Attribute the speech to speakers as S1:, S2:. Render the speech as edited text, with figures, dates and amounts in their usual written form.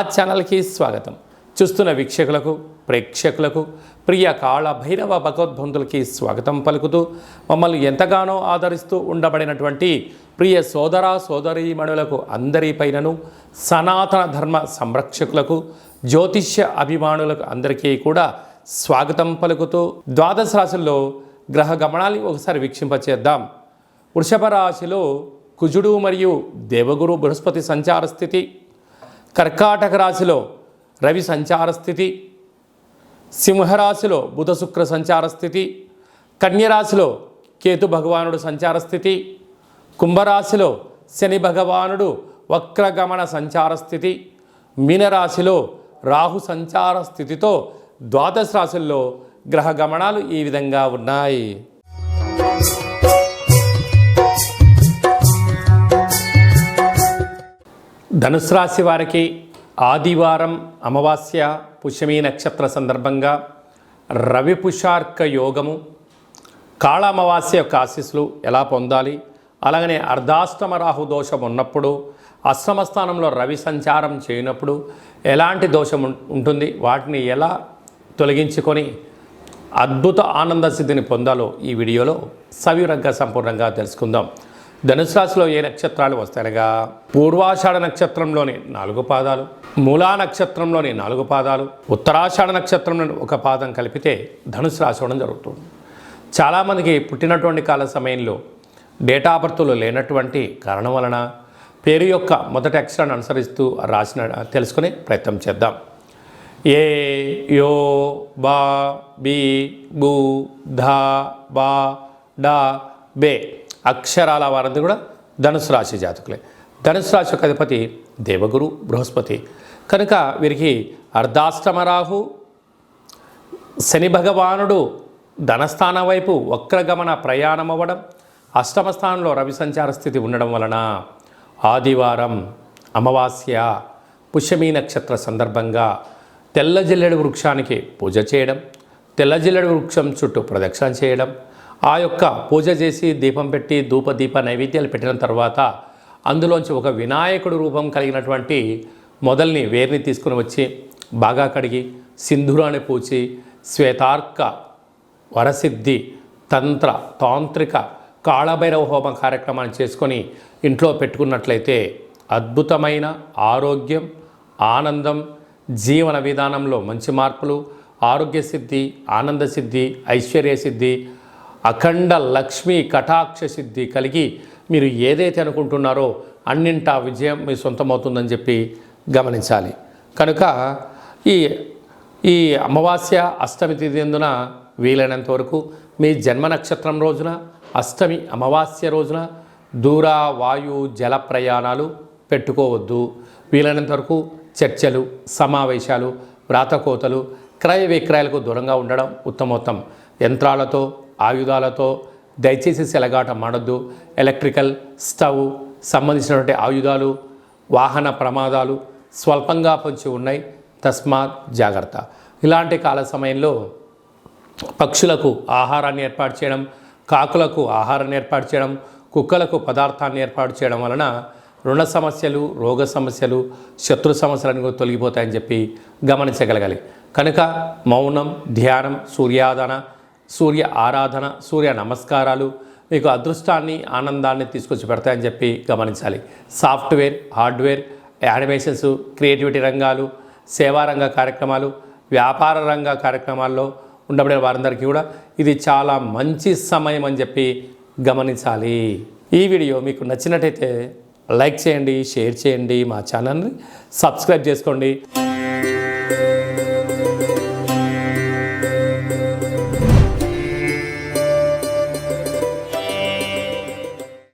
S1: ఆ ఛానల్కి స్వాగతం. చూస్తున్న వీక్షకులకు ప్రేక్షకులకు ప్రియ కాళ భైరవ భగవద్బంధులకి స్వాగతం పలుకుతూ మమ్మల్ని ఎంతగానో ఆదరిస్తూ ఉండబడినటువంటి ప్రియ సోదర సోదరీమణులకు అందరిపైనను సనాతన ధర్మ సంరక్షకులకు జ్యోతిష్య అభిమానులకు అందరికీ కూడా స్వాగతం పలుకుతూ ద్వాదశ రాశుల్లో గ్రహ గమనాన్ని ఒకసారి వీక్షింపచేద్దాం. వృషభ రాశిలో కుజుడు మరియు దేవగురు బృహస్పతి సంచార స్థితి, కర్కాటక రాశిలో రవి సంచార స్థితి, సింహరాశిలో బుధ శుక్ర సంచార స్థితి, కన్యరాశిలో కేతు భగవానుడు సంచార స్థితి, కుంభరాశిలో శని భగవానుడు వక్రగమన సంచార స్థితి, మీనరాశిలో రాహు సంచార స్థితితో ద్వాదశ రాశుల్లో గ్రహ గమనాలు ఈ విధంగా ఉన్నాయి. ధనుసు రాశి వారికి ఆదివారం అమావాస్య పుష్యమీ నక్షత్ర సందర్భంగా రవి పుషార్క యోగము, కాళ అమావాస్య యొక్క ఆశీస్సులు ఎలా పొందాలి, అలాగనే అర్ధాష్టమ రాహు దోషం ఉన్నప్పుడు అష్టమ స్థానంలో రవి సంచారం చేయనప్పుడు ఎలాంటి దోషం ఉంటుంది, వాటిని ఎలా తొలగించుకొని అద్భుత ఆనంద సిద్ధిని పొందాలో ఈ వీడియోలో సవివరంగా సంపూర్ణంగా తెలుసుకుందాం. ధనుసు రాశిలో ఏ నక్షత్రాలు వస్తాయనగా పూర్వాషాఢ నక్షత్రంలోని 4 పాదాలు, మూలా నక్షత్రంలోని 4 పాదాలు, ఉత్తరాషాఢ నక్షత్రంలోని 1 పాదం కలిపితే ధనుసు రాశి అవడం జరుగుతుంది. చాలామందికి పుట్టినటువంటి కాల సమయంలో డేటా బర్త్లు లేనటువంటి కారణం వలన పేరు యొక్క మొదటి అక్షరాన్ని అనుసరిస్తూ రాసిన తెలుసుకునే ప్రయత్నం చేద్దాం. ఏ, యో, బా, బి, బు, ధా, బా, డా, బే అక్షరాల వారందరూ కూడా ధనుసు రాశి జాతకులే. ధనుసు రాశి యొక్క అధిపతి దేవగురు బృహస్పతి కనుక వీరికి అర్ధాష్టమ రాహు, శని భగవానుడు ధనస్థానం వైపు వక్రగమన ప్రయాణం అవ్వడం, అష్టమ స్థానంలో రవి సంచార స్థితి ఉండడం వలన ఆదివారం అమావాస్య పుష్యమీ నక్షత్ర సందర్భంగా తెల్ల జిల్లెడు వృక్షానికి పూజ చేయడం, తెల్ల జిల్లెడు వృక్షం చుట్టూ ప్రదక్షిణ చేయడం, ఆ యొక్క పూజ చేసి దీపం పెట్టి ధూపదీప నైవేద్యాలు పెట్టిన తర్వాత అందులోంచి ఒక వినాయకుడు రూపం కలిగినటువంటి మొదల్ని వేరుని తీసుకుని వచ్చి బాగా కడిగి సింధూరాన్ని పూచి శ్వేతార్క వరసిద్ధి తంత్ర తాంత్రిక కాళభైరవ హోమ కార్యక్రమాన్ని చేసుకొని ఇంట్లో పెట్టుకున్నట్లయితే అద్భుతమైన ఆరోగ్యం, ఆనందం, జీవన విధానంలో మంచి మార్పులు, ఆరోగ్య సిద్ధి, ఆనంద సిద్ధి, ఐశ్వర్య సిద్ధి, అఖండ లక్ష్మీ కటాక్ష సిద్ధి కలిగి మీరు ఏదైతే అనుకుంటున్నారో అన్నింటా విజయం మీ సొంతమవుతుందని చెప్పి గమనించాలి. కనుక ఈ అమావాస్య అష్టమి తిథి ఎందున వీలైనంత వరకు మీ జన్మ నక్షత్రం రోజున అష్టమి అమావాస్య రోజున దూర వాయు జల ప్రయాణాలు పెట్టుకోవద్దు. వీలైనంత వరకు చర్చలు, సమావేశాలు, వ్రాతకోతలు, క్రయ విక్రయాలకు దూరంగా ఉండడం ఉత్తమోత్తం. యంత్రాలతో, ఆయుధాలతో దయచేసి సెలగాట మాడద్దు. ఎలక్ట్రికల్ స్టవ్ సంబంధించినటువంటి ఆయుధాలు, వాహన ప్రమాదాలు స్వల్పంగా పొంచి ఉన్నాయి, తస్మాత్ జాగ్రత్త. ఇలాంటి కాల సమయంలో పక్షులకు ఆహారాన్ని ఏర్పాటు చేయడం, కాకులకు ఆహారాన్ని ఏర్పాటు చేయడం, కుక్కలకు పదార్థాన్ని ఏర్పాటు చేయడం వలన రుణ సమస్యలు, రోగ సమస్యలు, శత్రు సమస్యలను తొలగిపోతాయని చెప్పి గమనించగలగాలి. కనుక మౌనం, ధ్యానం, సూర్య ఆరాధన, సూర్య నమస్కారాలు మీకు అదృష్టాన్ని, ఆనందాన్ని తీసుకొచ్చి పెడతాయని చెప్పి గమనించాలి. సాఫ్ట్వేర్, హార్డ్వేర్, యానిమేషన్స్, క్రియేటివిటీ రంగాలు, సేవారంగ కార్యక్రమాలు, వ్యాపార రంగ కార్యక్రమాల్లో ఉండబడిన వారందరికీ కూడా ఇది చాలా మంచి సమయం అని చెప్పి గమనించాలి. ఈ వీడియో మీకు నచ్చినట్టయితే లైక్ చేయండి, షేర్ చేయండి, మా ఛానల్ని సబ్స్క్రైబ్ చేసుకోండి.